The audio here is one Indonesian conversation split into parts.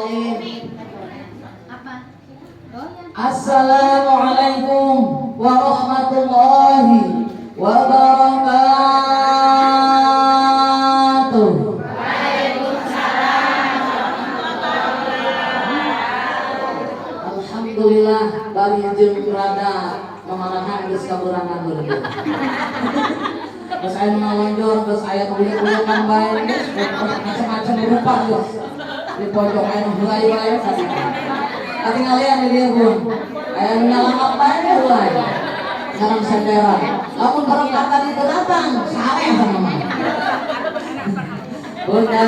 Bismillahirrahmanirrahim. Apa? Assalamualaikum warahmatullahi wabarakatuh. Alhamdulillah bari jeung rada mamarahan geus kaburangan beuleuh. Terus aya ngalonjor, terus aya kuliah-kuliahan bae geus macam-macam rupa geus. Di pojok aya nu helai-helai tadi. Katinggalian di dieu pun. Aya nu nyalangap bae helai. Sareng senderan. Lamun barangkat tadi teu datang, sare sama mah. Bunda,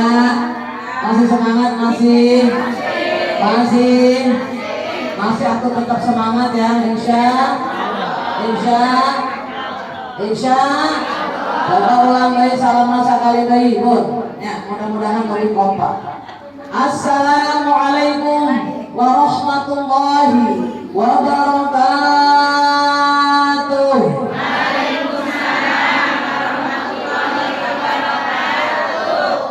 masih semangat masih aku tetap semangat ya, insya Bapak ulang dari salam sakali deui pun ya, mudah-mudahan lebih kompak. Assalamualaikum warahmatullahi wabarakatuh.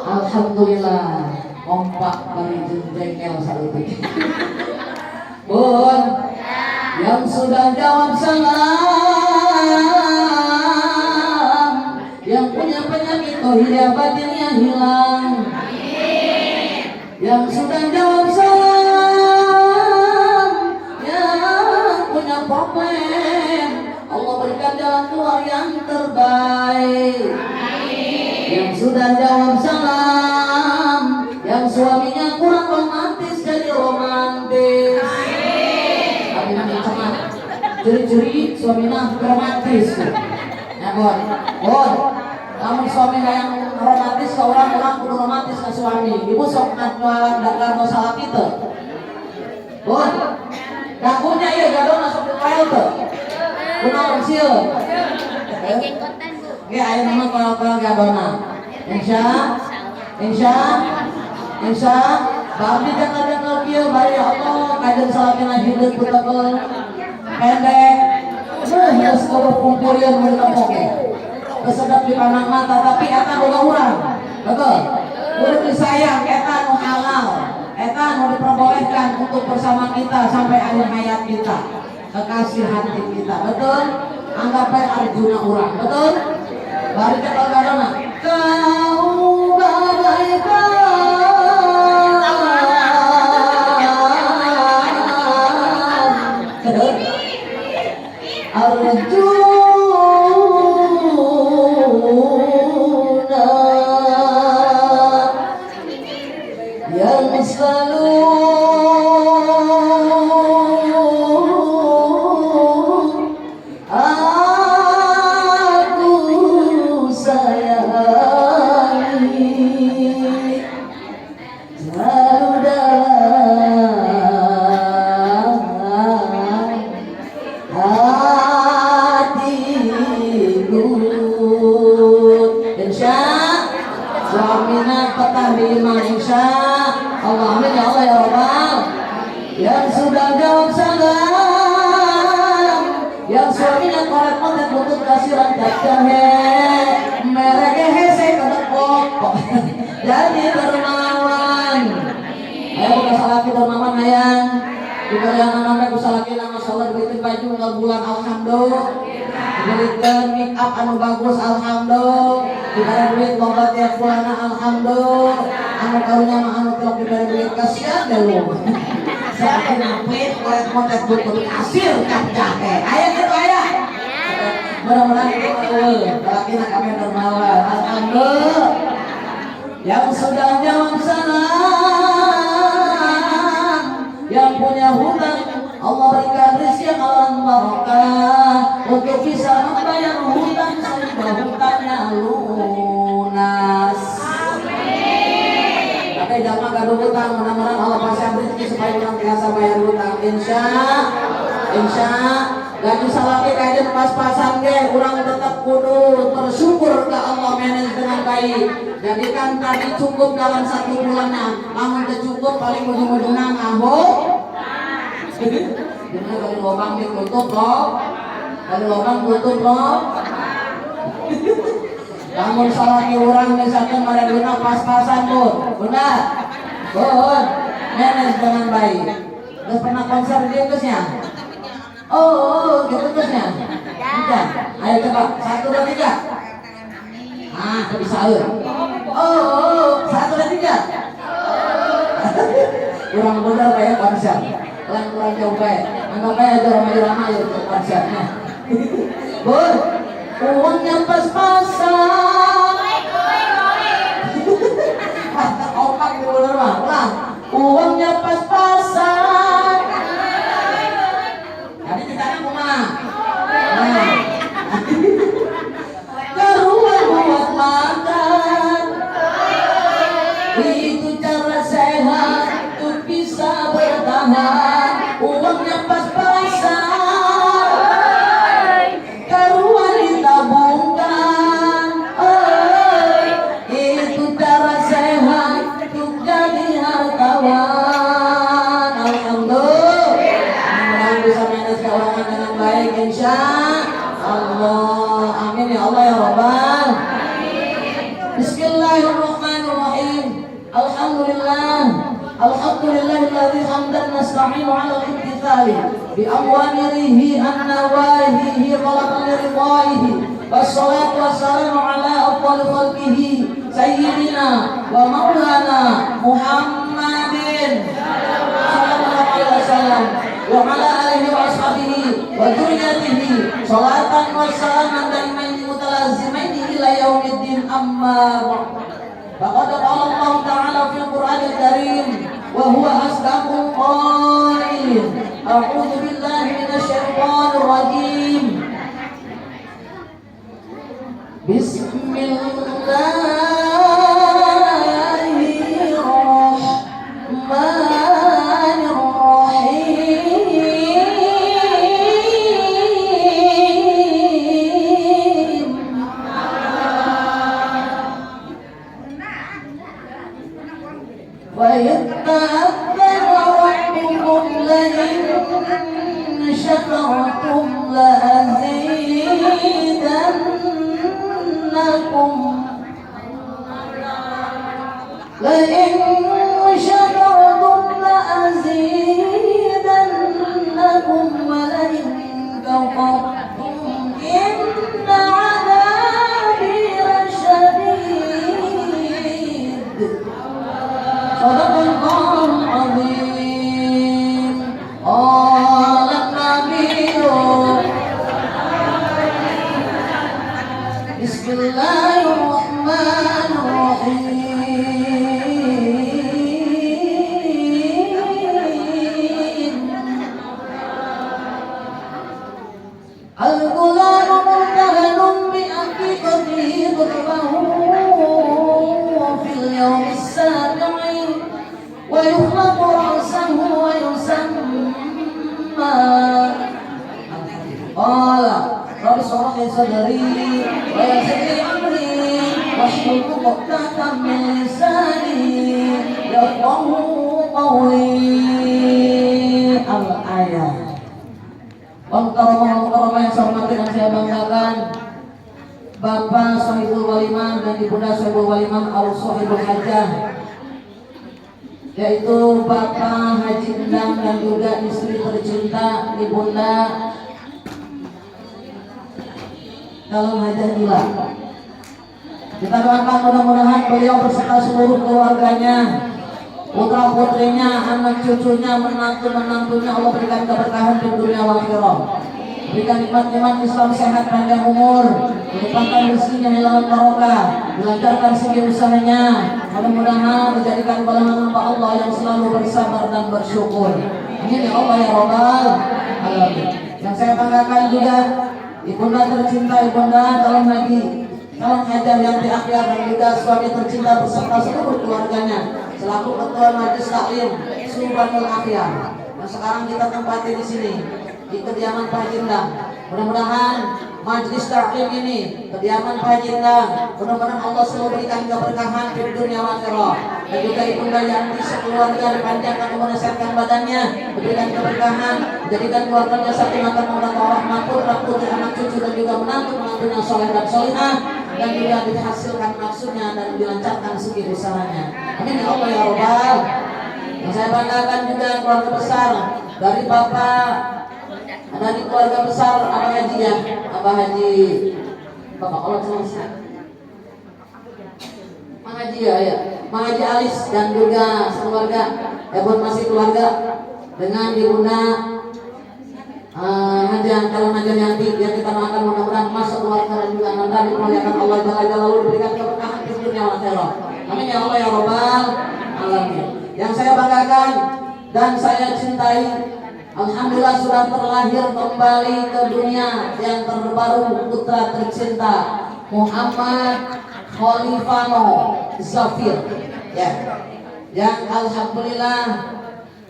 Alhamdulillah kompak bari jengkel saeutik. Bun, yang sudah jawab salam, yang punya penyakit tohiyah batinnya hilang. Yang sudah jawab salam, yang punya problem, Allah berikan jalan keluar yang terbaik. Yang sudah jawab salam, yang suaminya kurang romantis jadi romantis. Curi-curi suaminya romantis. Ya bon, kamu suami yang romantis ke orang kudu romantis ke suami. Ibu sok jualan dagang masalah kita. Bon, dagunya iya gadona sok dipel tuh. Kunaon sieun? Jenggotan Bu. Ge aya nama kalau gadona. Insya Bari jangan kieu bari Allah kajen salakina hidup putekeun pendek. Geus kudu kumpulieun mun tempoke. Kesedap di pandang mata tapi eta boga urang. Betul. Kudu disayang eta nu halal. Eta nu diperbolehkan untuk bersama kita sampai akhir hayat kita. Kekasih hati kita. Betul? Anggap bae Arjuna urang. Betul? Bari cekal gadona. Kau bagaikan Arjuna yang selalu aku sayangi, selalu dalam hatiku. Insya suamina petah lima insya Allah. Amin ya Allah ya Rabbal. Yang sudah jawab salam, yang suaminya korek konten butuh kasiran jahe merek hese kedepok jadi dermawan. Ayo buka salaki dermawan ayang. Juga yang anak-anak bisa lagi nama sholat diberikan baju nggak bulan alhamdulillah, diberikan make up anu bagus alhamdulillah, diberikan duit loba tiap bulan alhamdulillah, anu karunya mah anu telok diberikan duit kasihan deh lu. Saya akan ngapit kulit kontak butuh hasil cap jahe. Ayah gitu ayah. Mudah-mudahan itu laki nak kami dermawan alhamdulillah. Yang sudah jawab salam, yang punya hutang Allah berikan rezeki alam barokah untuk bisa membayar hutang sehingga hutangnya lunas. Amin. Tapi jangan gaduh hutang, mudah-mudahan Allah pasang rezeki supaya orang biasa bayar hutang. Insya gaji salaki kajian pas-pasan ge, urang tetap kudu bersyukur ke Allah manage dengan baik. Jadikan tadi cukup dalam 1 bulannya, namun cukup paling ujung-ujungnya ngabuk. Jangan dari lubang ditutup loh, namun salaki urang misalkan pada guna pas-pasan benar. manage dengan baik. Udah pernah konser di Inggrisnya? Oh, gitu terusnya. Enggak. Ayo coba 1, 2, 3. Ah, bisa Oh, 1, 2, 3. Kurang benar kayak konser. Kurang jauh kayak. Anggap aja ramai-ramai aja konsernya. Bun, uangnya pas-pasan. Opak di bener mah. Ulang. Uangnya pas-pasan. Tadi ceritanya kumaha? Nah. Keruan buat makan. Itu cara sehat untuk bisa bertahan. Uangnya pas-pasan. Keruan ditabungkan. Itu cara sehat untuk jadi hartawan. Alhamdulillah. Bisa manage keuangan dengan baik insya Allah. Amin ya Allah ya Rabbal. Bismillahirrahmanirrahim. Alhamdulillah. Alhamdulillahilladzi hamdan nasta'inu 'ala al-imtithali bi awamirihi an-nawahihi talaban ridwaihi. Wassalatu wassalamu 'ala afdhalil khalqihi sayyidina wa maulana Muhammadin sallallahu alaihi wasallam wa 'ala alihi wa ashabihi wa dzurriyyatihi sholatan wa salaman daimain mutalazimain ila yaumiddin amma ba'd. Faqad qala Allah ta'ala fil Qur'anil Karim wa huwa asdaqul qailin. A'udzu billahi minasy syaithanir rajim. شكرتم لأزيدنكم لئن شكرتم لأزيدنكم ولئن كفرتم إن عذابي لشديد. صدق الله العظيم. قال النبي بسم الله الرحمن الرحيم. الغلام مرتهن بعقيقته ضربه في اليوم السابع ويخلق رأسه ويسمى قال رب اشرح لي صدري ويسر لي أمري واحلل عقدة من لساني يفقهوا قولي. Al-ayat. Mukarramah yang saya hormati dan saya banggakan, Bapak Sohibul Walimah dan Ibunda Sohibul Walimah al-Sohibul Hajjah, yaitu Bapak Haji Endang dan juga istri tercinta Ibunda Calon Hajah Ila. Kita doakan mudah-mudahan beliau beserta seluruh keluarganya, putra putrinya, anak cucunya, menantu-menantunya Allah berikan keberkahan di dunia wal akhirah. Berikan nikmat-nikmat Islam, sehat, panjang umur, dilipatkan rezekinya, hilangkan barokah, dilancarkan segi usahanya. Mudah-mudahan menjadikan golongan hamba Allah yang selalu bersabar dan bersyukur. Amin ya Allah ya Rabbal alamin. Yang saya banggakan juga Ibunda tercinta, Ibunda calon haji, calon hajar yang diakhir, dan juga suami tercinta beserta seluruh keluarganya selaku Ketua Majelis Taklim Subhanul Akhir yang sekarang kita tempati di sini di kediaman Pak Haji Endang. Mudah-mudahan Majelis Taklim ini, kediaman Pak Haji Endang, mudah-mudahan Allah selalu berikan keberkahan di dunia wa akhirat. Dan juga Ibunda yang sekeluarga dipanjangkan umur, sehatkan badannya, berikan keberkahan, menjadikan keluarganya satu makan maulana rahmat, putra putri, anak cucu dan juga menantu-menantunya soleh dan solihah, dan juga dihasilkan maksudnya dan dilancarkan segi usahanya. Amin ya Allah ya Rabbal. Yang saya banggakan juga keluarga besar dari Bapak, dari keluarga besar Abah Haji ya, Abah Haji Bapak Allah selesai. Mang Haji ya, Mang Haji Alis dan juga sekeluarga, buat masih keluarga dengan ibunda Haja calon Haja Yanti yang kita doakan mudah-mudahan masuk keluarga dan juga nanti dimuliakan Allah Jalla diberikan keberkahan di dunia wal akhirah. Amin ya Allah ya Rabbal alamin. Yang saya banggakan dan saya cintai, alhamdulillah sudah terlahir kembali ke dunia yang terbaru putra tercinta Muhammad Khalifano Zafir ya. Yang alhamdulillah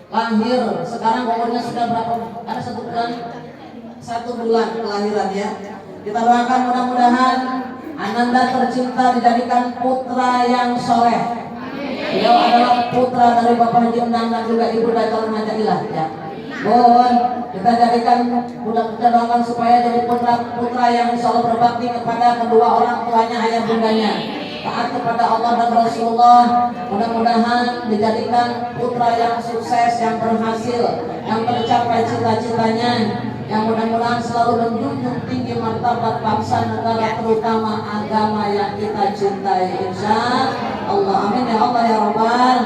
lahir sekarang umurnya sudah berapa? Ada 1 bulan kelahiran ya. Kita doakan mudah-mudahan Ananda tercinta dijadikan putra yang soleh. Beliau adalah putra dari Bapak Haji Endang dan juga Ibu Calon Majailah ya. Mohon kita jadikan kita doakan supaya jadi putra yang insya Allah berbakti kepada kedua orang tuanya, ayah bundanya, taat kepada Allah dan Rasulullah. Mudah-mudahan dijadikan putra yang sukses, yang berhasil, yang tercapai cita-citanya, yang mudah-mudahan selalu menjunjung tinggi martabat bangsa negara terutama agama yang kita cintai insya Allah. Amin ya Allah ya Rabbal.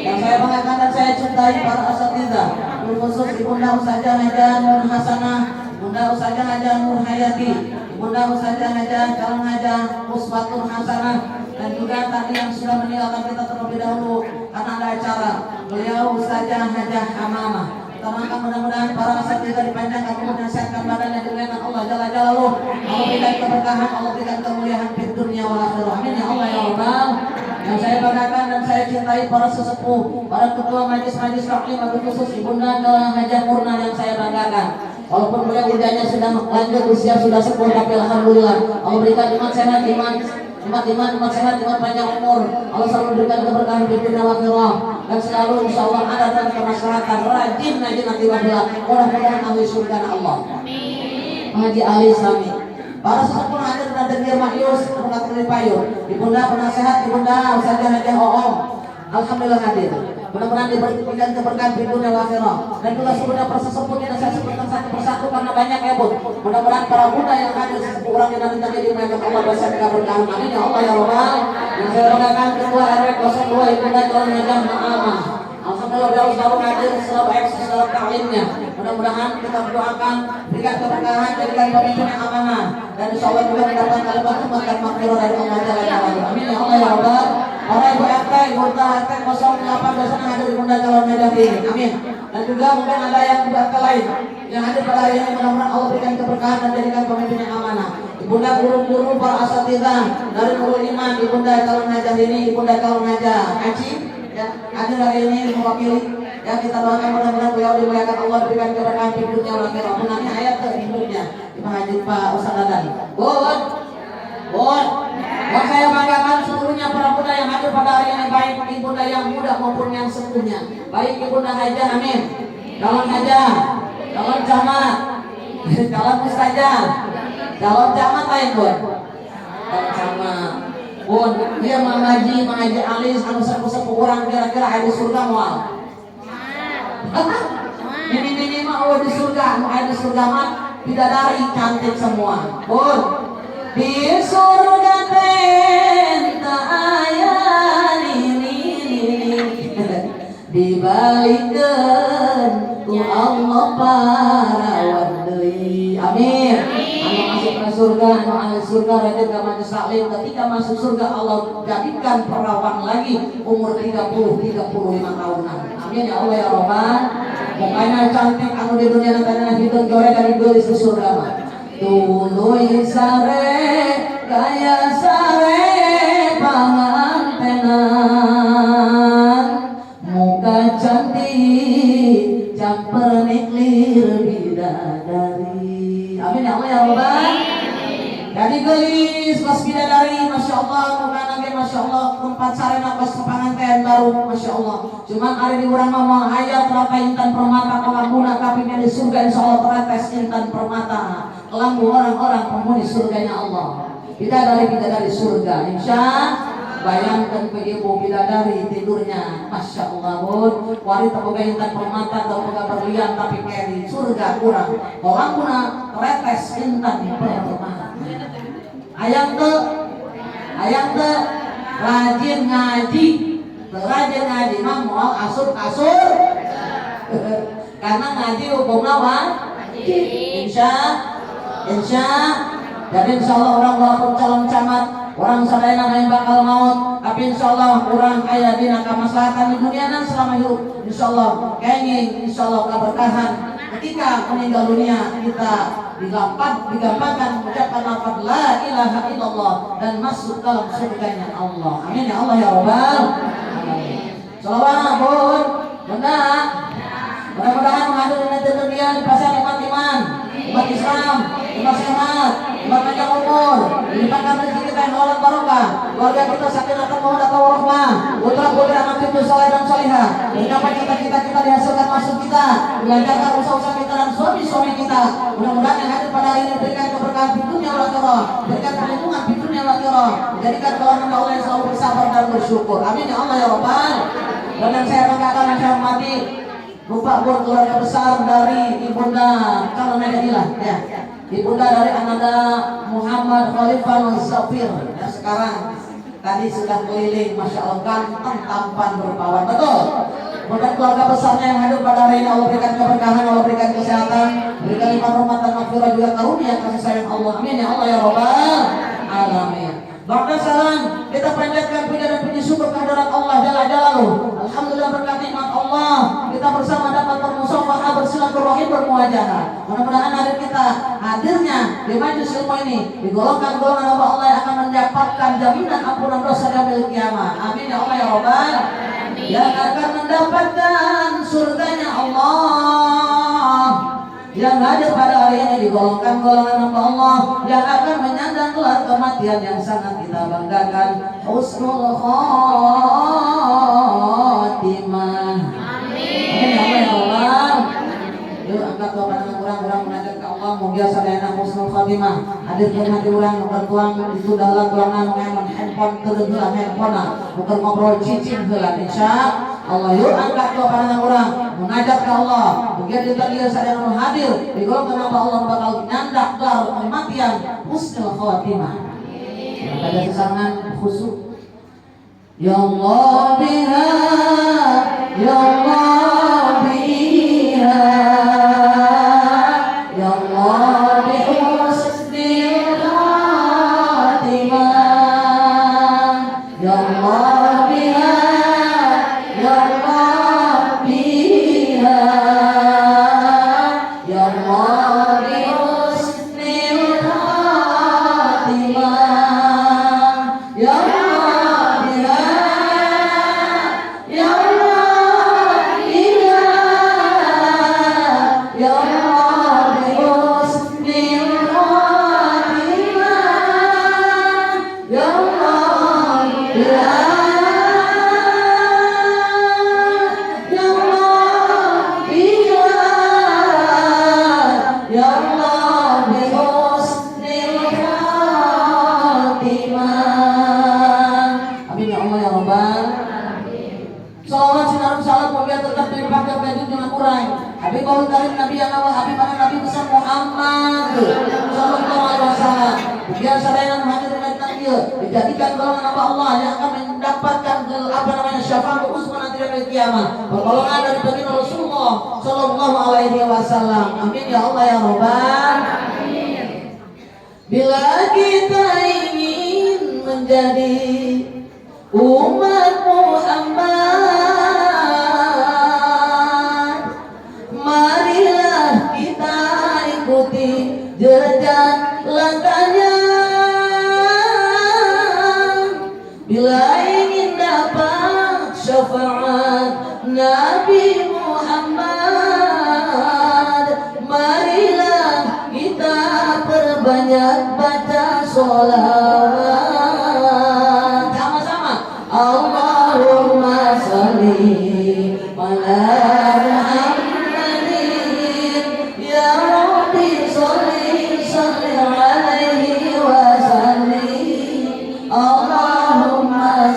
Yang saya banggakan dan saya cintai para asatidzah, khusus Ibunda Ustazah Haja Nur Hasanah, Ibunda Ustazah Haja Nur Hayati, Ibunda Ustazah Haja Calon Haja Musbatul Hasanah, dan juga tadi yang sudah meninggalkan kita terlebih dahulu karena ada acara, beliau Ustazah Haja Hamamah. Kita mudah-mudahan para asatidzah dipanjangkan umur dan sehatkan badannya dimuliakan Allah Jalla Jalaluhu. Allah berikan keberkahan, Allah berikan kemuliaan di dunia wal akhirah. Amin ya Allah ya Rabbal. Yang saya banggakan dan saya cintai para sesepuh, para ketua majelis taklim, khusus Ibunda Haja Murna yang saya banggakan. Walaupun beliau usianya sudah lanjut, usia sudah sepuh, tapi alhamdulillah Allah berikan iman sehat, iman sehat, iman panjang umur. Allah selalu berikan keberkahan di dunia wal akhirah dan selalu insyaallah ada dan kemaslahatan rajin nanti wabila. Mudah-mudahan ahli surga Allah. Haji Ali Sami. Para sesepuh hadir dan dengar Mahyus mengatur payung. Ibunda penasehat, Ibunda Ustazah Haja Oom. Alhamdulillah hadir. Mudah-mudahan diberikan keberkahan di dunia wal akhirah. Dan juga sebenarnya para sesepuh kita saya sebutkan satu persatu karena banyak ya Bu. Mudah-mudahan para bunda yang hadir sesepuh orang yang nanti terjadi mereka Allah bisa keberkahan. Amin ya Allah ya Rabbal. Yang saya banggakan ketua RW 02 Ibunda Calon Haja Ma'amah. Alhamdulillah beliau selalu hadir, selalu eksis dalam taklimnya. Mudah-mudahan kita berdoakan berikan keberkahan, jadikan pemimpin yang amanah, dan insya Allah juga mendapatkan kalimat dan maghfirah dari Allah Jalla Jalaluhu. Amin ya Allah ya Rabbal. Para ibu RT, Burta RT 08 biasanya hadir di Bunda Calon Haja ini. Amin. Dan juga mungkin ada yang RT lain yang hadir pada hari ini. Mudah-mudahan Allah berikan keberkahan dan jadikan pemimpin yang amanah. Ibunda guru-guru para asatidzah dari Nurul Iman di Bunda Calon Haja ini, Ibunda Calon Haja Haji ya, hadir hari ini mewakili ya. Kita doakan mudah-mudahan beliau dimuliakan Allah, diberikan keberkahan di dunia wal akhirah. Menangnya ayat ke hidupnya Pak Haji Pak Ustaz Dadan. Bon. Yang saya banggakan seluruhnya para bunda yang hadir pada hari ini, baik ibunda yang muda maupun yang sepuhnya, baik Ibunda Haja Amin, calon Haja, calon camat, calon ustazah, calon camat lain Bon, calon camat. Bon, dia Mang Haji Alis anu sepuh-sepuh orang kira-kira ada di surga moal. Ini mah di surga, mau ada di surga mah bidadari cantik semua. Bon, di surga tenta aya ini dibalikeun ku Allah parawan deui. Amin. Masuk ke surga, ahli surga rajin ke majelis taklim. Ketika masuk surga Allah jadikan perawan lagi umur 30-35 tahunan. Amin ya Allah ya Rabbal. Mukanya cantik anu di dunia nanti hidup goreng dari gelis di surga mah. Tuluy sare kaya sare pangantenan, muka cantik camper niklir bidadari. Amin ya Allah ya Rabbal. Jadi gelis pas bidadari, masya Allah, muka nage masya Allah, tempat sarena pas pengantin baru, masya Allah. Cuman hari di urang mama ayat terata intan permata kalambuna kapinya di surga insya Allah terates intan permata kelambu orang-orang penghuni surganya Allah. Bidadari surga insya Bayangkan ke ibu bidadari tidurnya, masya Allah bun. Wanita boga intan permata atau boga berlian tapi keri surga kurang. Orang kuna retes intan permata. Ayang te rajin ngaji, rajin ngaji mah mau asur karena ngaji hukumnya wajib. Insya jadi insya Allah orang walaupun calon camat, orang sadayana yang bakal maut, tapi insya Allah orang ayah dina kemaslahatan di dunia dan selama hidup insya Allah kenging, insya Allah keberkahan ketika meninggal dunia kita digampangkan mengucapkan lafaz la ilaha illallah dan masuk dalam surganya Allah. Amin ya Allah ya Rabbal alamin. Salawat bun, benar. Mudah-mudahan menghadiri nanti dunia di pasar iman Islam, iman sehat, iman panjang umur, dilimpahkan rezeki kita yang halal barokah, keluarga kita sakinah mawaddah warahmah, putra putri anak cucu saleh dan salihah, mencapai cita-cita kita dihasilkan masuk kita, melancarkan usaha-usaha kita dan suami-suami kita. Mudah-mudahan yang hadir pada hari ini berikan keberkahan di dunia wal akhirah, berikan perlindungan di dunia wal akhirah, menjadikan golongan Allah yang selalu bersabar dan bersyukur. Amin ya Allah ya Rabbal. Dan yang saya banggakan dan saya hormati Bapak Bun, keluarga besar dari Ibunda Kalana Jadilah ya. Ibunda dari Ananda Muhammad Khalifah Al-Safir ya, sekarang tadi sudah keliling, masya Allah ganteng, tampan, berpawan, betul. Mudah keluarga besarnya yang hadir pada hari ini Allah berikan keberkahan, Allah berikan kesehatan, berikan limpah rahmat dan maghfirah juga karunia kasih sayang Allah. Amin ya Allah ya Rabbal alamin. Ba'da salam, kita panjatkan puja dan puji syukur kehadirat Allah Jalla Jalaluhu. Alhamdulillah berkat nikmat Allah kita bersama dapat bermusyawarah, bersilaturahim, bermuajahah. Mudah-mudahan hari kita hadirnya di majelis ilmu ini digolongkan golongan Allah yang akan mendapatkan jaminan ampunan dosa di yaumil kiamah. Amin ya Allah ya Rabbal. Yang akan mendapatkan surganya Allah. Yang hadir pada hari ini digolongkan golongan hamba Allah yang akan menyandang gelar kematian yang sangat kita banggakan, husnul khotimah. Amin. Amin ya Allah. Yuk angkat dua pandangan orang menajat ke Allah mugia sadayana husnul khotimah. Hadir ke hati orang bukan tuang itu dalam golongan mengeman handphone terdengar handphone bukan ngobrol cicing heula insya Allah. Yuk angkat dua pandangan orang menajat ke Allah mugia dia sadayana hadir di golongan hamba Allah bakal nyandak gelar kematian husnul khotimah. Pada sesangan khusyuk ya Allah biha ya Allah biha ya Allah bi husnil khatimah ya Allah biha ya Allah biha ya Allah bi husnil khatimah ya Allah biha ya Allah biha ya Allah bi husnil khatimah ya Allah biha ya Allah biha ya Allah bi husnil khatimah. Amin ya Allah ya Rabbal. Salawat sinar salam mulia tetap dilimpahkan ke junjungan kurang Habib Qaul Karim Nabi yang awal Habib mana Nabi besar Muhammad sallallahu alaihi wasallam. Biar sadayana hadir dengan takdir dijadikan golongan hamba Allah yang akan mendapatkan syafaat uzma nanti di kiamat. Pertolongan dari baginda Rasulullah sallallahu alaihi wasallam. Amin ya Allah ya Rabbal. Bila kita ingin menjadi umat Muhammad, marilah kita ikuti jejak langkahnya. Bila ingin dapat syafaat Nabi Muhammad, marilah kita perbanyak baca sholawat. Sama-sama. Allahumma sholli ala Muhammadin ya Rabbi sholli alaihi wa sallim. Allahumma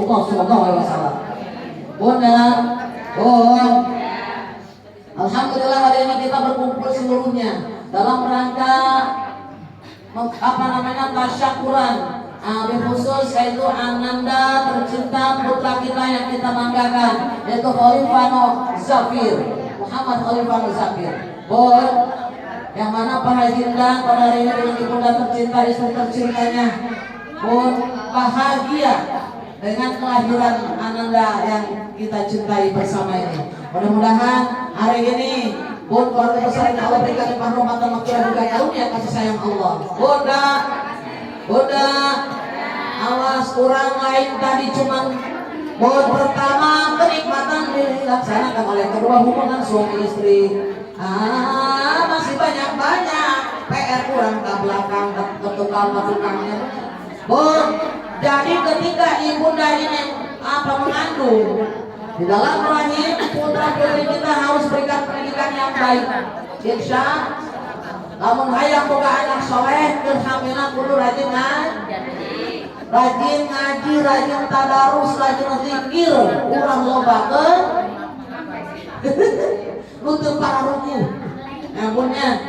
Rasulullah sallallahu alaihi wasallam. Bunda, alhamdulillah hari ini kita berkumpul seluruhnya dalam rangka tasyakuran. Khusus yaitu Ananda tercinta putra kita yang kita banggakan, yaitu Khalifah Zafir, Muhammad Khalifah Zafir. Yang mana Pak Haji Endang pada hari ini dengan ibunda tercinta, istri tercintanya pun bahagia dengan kelahiran Ananda yang kita cintai bersama ini. Mudah-mudahan hari ini pun keluarga besar yang Allah berikan limpah rahmat dan maghfirah juga karunia kasih sayang Allah. Bunda, awas kurang lain tadi cuman pertama kenikmatan dilaksanakan oleh kedua hubungan suami istri. Masih banyak PR kurang ke belakang ke tukangnya. Jadi ketika ibunda ini mengandung di dalam rahim putra putri kita harus berikan pendidikan yang baik. Insya namun hayang boga anak soleh kehamilan kudu rajin ngaji, rajin tadarus, rajin zikir, urang lobakeun nutup para ruku. Amunnya,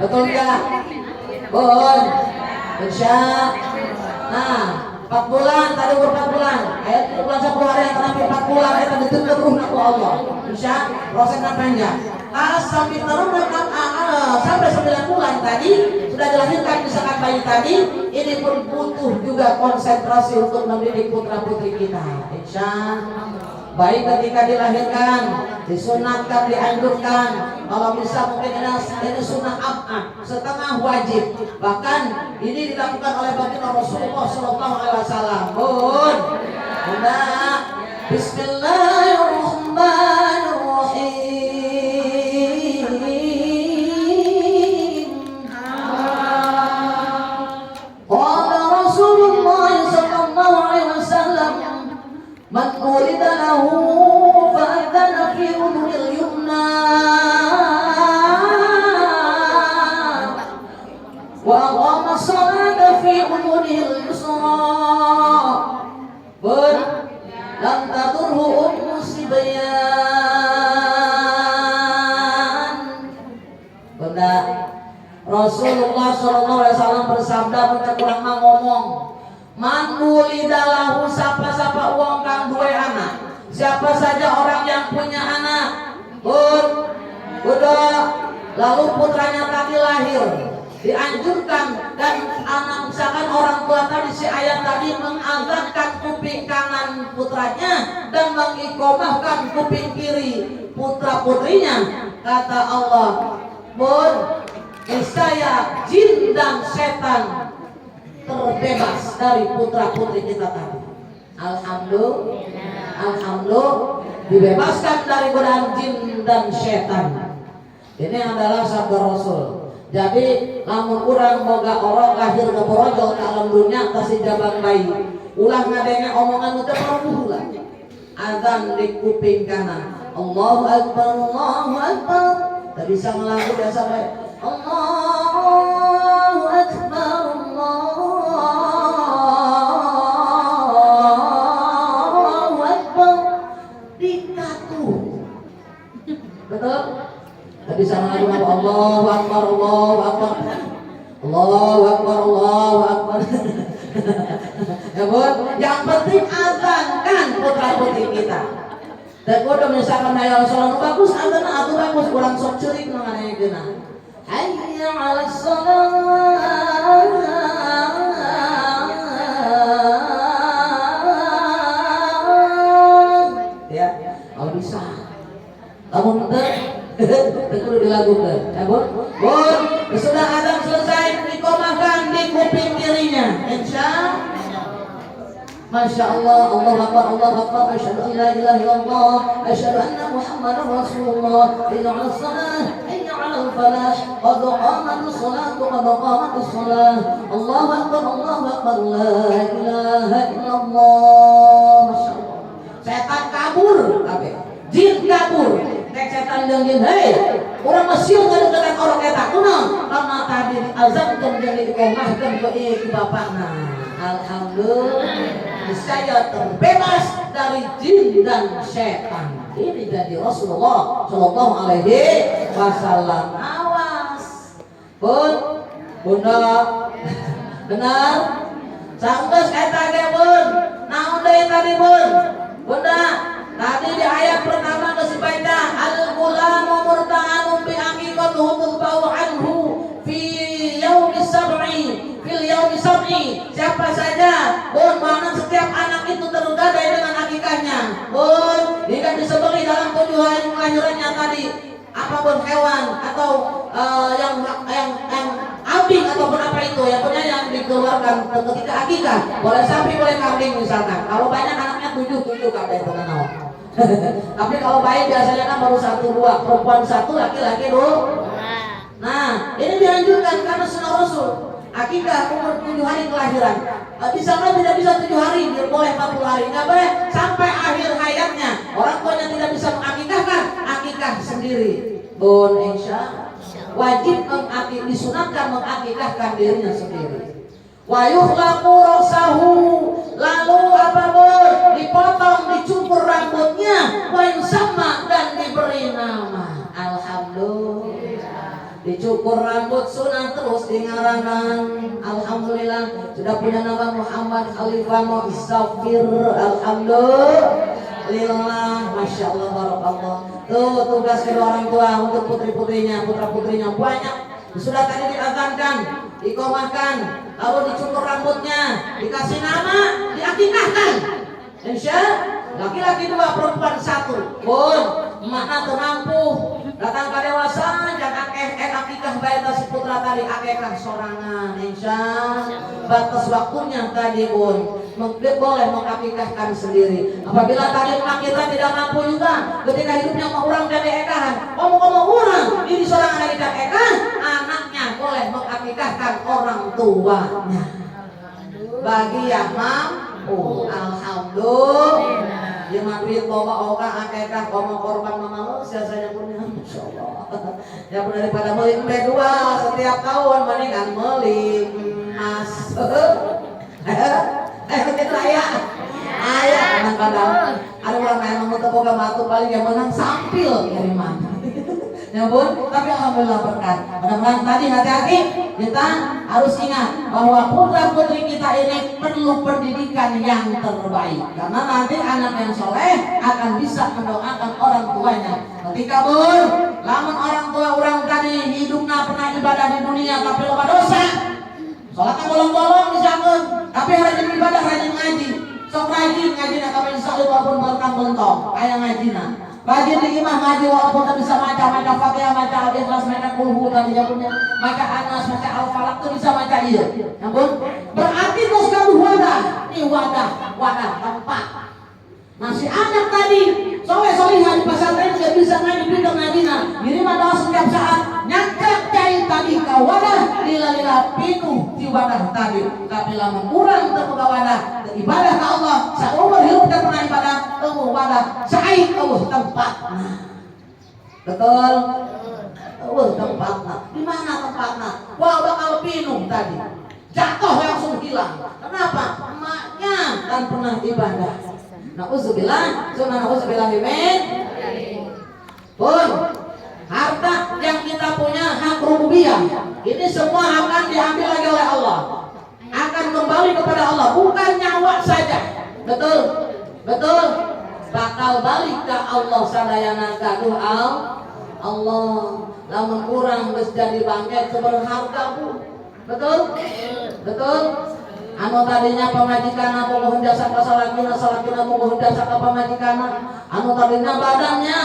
betul enggak? Insya. Nah, 4 bulan tadi 4 bulan. Ayat 4 bulan 10 hari yang terakhir 4 bulan ayat ditutup ruh naku Allah. Insya prosesnya panjang. Sampai terus sampai 9 bulan tadi sudah dilahirkan misalkan bayi tadi, ini pun butuh juga konsentrasi untuk mendidik putra putri kita. Insya baik ketika dilahirkan, disunatkan, dianjurkan. Kalau bisa mungkin ini sunnah ab'ad, setengah wajib. Bahkan ini dilakukan oleh baginda Rasulullah sallallahu alaihi wasallam. Bunda, bismillahirrahmanirrahim. Qala Rasulullah sallallahu alaihi wasallam, man ulida lahu fa'adhana fi udhunil yumna wa aqama salata fi udhunil yusra lam tadurhu ummu sibyan. Bunda, Rasulullah sallallahu alaihi wasallam bersabda, benda kurang ngomong, man ulidalahu, siapa uang kang duwe anak, siapa saja orang yang punya anak, udah lalu putranya tadi lahir, dianjurkan dan anak misalkan orang tua tadi si ayah tadi mengazankan kuping kanan putranya dan mengikomahkan kuping kiri putra putrinya, kata Allah, niscaya jin dan setan terbebas dari putra putri kita tadi. Alhamdulillah dibebaskan dari godaan jin dan setan. Ini adalah sabda Rasul. Jadi lamun urang boga orang lahir ke borojol ke alam dunia kasih jabang bayi, ulah ngadenge omongan udah perbulan. Azan di kuping kanan, Allahu Akbar, Allahu Akbar. Tak bisa ngelaku biasa baik, Allahu Akbar, Allahu Akbar. Dikatu, betul? Tapi sama lagi Allahu Akbar, Allahu Akbar, Allahu Akbar, Allahu Akbar. Ya bun, yang penting azankan putra putri kita. Dan kalau misalkan hayal sholat bagus, azan atau bagus, kurang sok cerik mengenai kena. Hayya 'alas shalah. Ya, kalau bisa. Namun itu dilakukan. Ya bun, sudah azan selesai, dikomahkan di kuping kirinya. Insya Masya Allah, Allah Akbar, Allah Akbar, asyhadu an la ilaha illallah, asyhadu anna Muhammadar Rasulullah, hayya 'alas shalah, hayya 'alal falah, qad qamatis shalah, qad qamatis shalah. Allahu Akbar, Allahu Akbar, la ilaha illallah. Masya Allah. Setan kabur, jin kabur. Nek setan jeung jin, hei, urang masieun ngadeukeutan orang eta kunaon? Karena tadi azan jeung ikomahkeun ke bapana. Alhamdulillah. saya terbebas dari jin dan setan. Ini jadi Rasulullah Shallallahu Alaihi Wasallam. Awas, Bun, Bunda, benar? Sanggeus eta ge Bun. Naon deui tadi Bun? Bunda, tadi di ayat pertama geus dibaca al-ghulamu murta'anun bi aqiqatuhu tudba'u anhu fi yaumi sab'i fil yaumi sab'i. Siapa saja Bun, mana setiap anak itu tergadai dengan akikahnya. Bun, jika disebeli dalam 7 hari kelahirannya tadi apa Bun, hewan atau yang ambing ataupun apa itu ya, punya yang dikeluarkan ketika akikah, boleh sapi boleh kambing misalkan. Kalau banyak anaknya 7 kabeh itu kenal. Tapi kalau bayi biasanya kan baru 1 2, perempuan 1, laki-laki 2. Nah, ini dianjurkan karena sunnah Rasul. Akikah umur 7 hari kelahiran. Bisa kan tidak bisa 7 hari, boleh 40 hari, nggak boleh sampai akhir hayatnya. Orang tuanya tidak bisa mengakikahkan, akikah sendiri. Bun, insya wajib disunatkan mengakikahkan dirinya sendiri. Wa yuhlaqu rasahu, lalu apa Bun? Dipotong, dicukur rambutnya, wa yusamma, dan diberi nama. Alhamdulillah. Dicukur rambut sunah terus dingarangkan. Alhamdulillah sudah punya nama Muhammad Khalifah Mu'izafir. Alhamdulillah, masya Allah, barakallah. Tuh tugas kedua orang tua untuk putri-putrinya, putra-putrinya banyak. Sudah tadi diazankan, dikomahkan, lalu dicukur rambutnya, dikasih nama, diakikahkan. Insya laki-laki 2, perempuan 1. Bun, makna termampu datang ke dewasa jangan akikah baik si putra tadi akikah sorangan. Insya batas waktunya tadi Bun boleh mengakikahkan sendiri. Apabila tadi kita tidak mampu juga ketika hidupnya mau orang dan diekahan, ngomong orang ini sorangan dari ekah, anaknya boleh mengakikahkan orang tuanya bagi yang mampu. Alhamdulillah. Dia mabrit bawa oka akikah ngomong korban mama siasanya punya, masya Allah. Ya pun daripada beli empe 2 setiap tahun mendingan beli emas. Kita ayah kadang-kadang ada orang yang mengutuk boga batu paling yang menang sampil dari mana. Ya Bun, tapi alhamdulillah berkat. Mudah-mudahan tadi hati-hati kita harus ingat bahwa putra-putri kita ini perlu pendidikan yang terbaik. Karena nanti anak yang soleh akan bisa mendoakan orang tuanya. Ketika Bun, lamun orang tua orang tadi hidupnya pernah ibadah di dunia tapi lupa dosa. Sholatnya bolong-bolong disangkut, tapi rajin ibadah, rajin ngaji. Sok rajin ngaji nak kami insya Allah walaupun berkam bentok kayak ngaji nak. Rajin di imah ngaji walaupun tak bisa maca Fatihah, maca Al-Ikhlas, maca Qul tadi jawabnya, maca Anas, maca Al-Falaq tuh bisa maca iya. Ya Bun, berarti terus kamu wadah, ini wadah tempat. Nasi anak tadi, soleh-solihah di pesantren tidak bisa ngaji pintar ngajina. Ini mah setiap saat nyangkak cai tadi ke wadah, lila-lila pinuh di wadah tadi. Tapi lama kurang terbuka wadah, ibadah ke Allah. Seumur hidup kita pernah ibadah, wadah, cai tempatnya. Betul? Tempatnya. Di mana tempatnya? Wah bakal pinuh tadi. Jatuh langsung hilang. Kenapa? Emaknya kan pernah ibadah. Na'udzubillah, cuma na'udzubillah min. Bun, harta yang kita punya hak rububiyah ini semua akan diambil lagi oleh Allah, akan kembali kepada Allah, bukan nyawa saja. Betul, betul. Bakal balik ke Allah sadayana gaduh Allah. Lamun kurang geus jadi bangket seberharga Bu. Betul, betul. Anu tadinya pemajikan mohon jasa ka salakina mohon jasa ka pemajikan. Anu tadinya badannya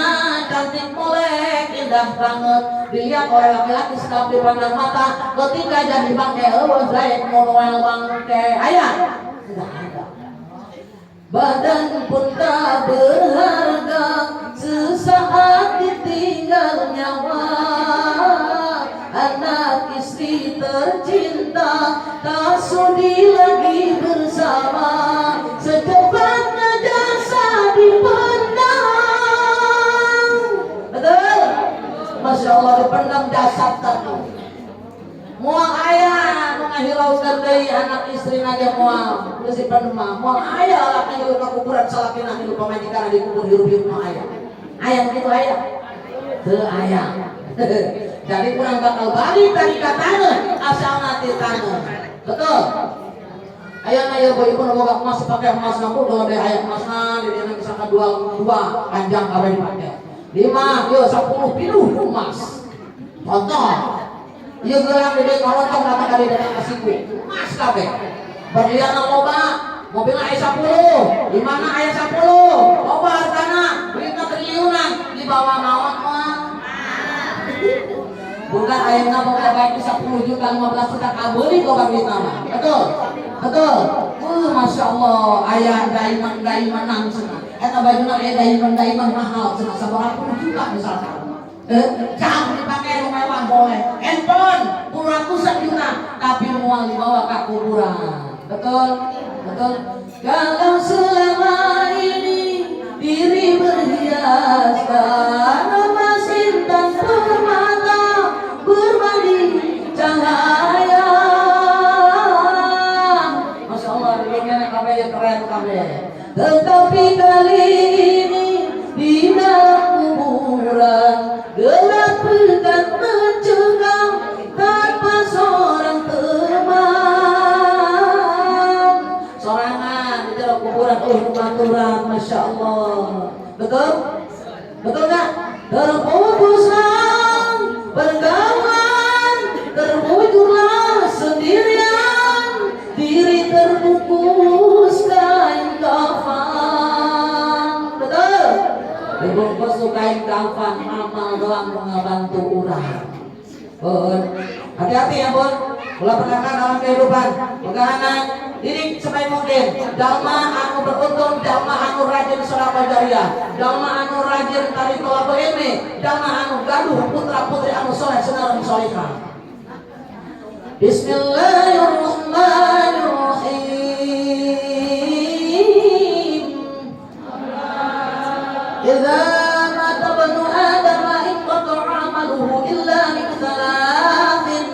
cantik molek indah banget dilihat oleh laki-laki sedap dipandang mata, ketika jadi bangke eueuh lain monoel bangke aya tidak ada. Badan pun tak berharga sesaat ditinggal nyawa. Anak istri tercinta tak sudi lagi bersama, secepatnya jasa dipendam. Betul? Masya Allah, dipendam jasad tadi. Mual ayah mengakhir dilaukan deui anak istrina ge moal geus dipenema moal aya laki nu ka kuburan salakina nu pamajikan dikubur hirup-hirup mah aya. Aya kitu aya? Teu aya. Jadi kurang bakal balik tadi ka taneuh asalna ti taneuh. Betul? Ayana ya boy ibu boga emas pakai emas ngaku kalau ada aya emasna di dieu bisa dua panjang kabeh dipake. 5 yo 10 piluh emas. Contoh. Ieu gelang di kalontong kata kali datang kasiku. Emas kabeh. Berlian loba, mobilna aya 10, di mana aya 10. Loba hartana, duitna triliunan, dibawa naon mah? Bukan ayeuna boga baik 10 juta 15 juta kabeuli boga duitna mah. Betul? Betul. Masya Allah, ayah daiman menang cenah. Eta bajuna aya daiman mahal cenah sabaraha puluh juta misalkan. Jam dipakai mewah boleh. Handphone ratusan juta tapi mual dibawa ke kuburan. Betul? Betul? Kalau selama ini diri berhias emas intan permata berbandi cahaya. Keren kabeh. Tetapi kali ini di dalam kuburan gelap pekat mencekam tanpa seorang teman. Sorangan di dalam kuburan kumaturan, masya Allah. Betul? Betul nggak? Terpupuslah pergaulan, terwujudlah sendirian, diri terbungkus kain kafan. Betul? Dibungkus kain kafan, amal doang mengabantu urang. Bun, hati-hati ya bun. Ulah penekan dalam kehidupan. Bagaimana didik sebaik mungkin. Jalma anu beruntung, jalma anu rajin sedekah jariah, jalma anu rajin tari thalabul ilmi, jalma anu gaduh putra putri anu soleh senareng solihah. Bismillahirrahmanirrahim. Idza mata ibnu Adam inqata'a amaluhu illa min thalathin.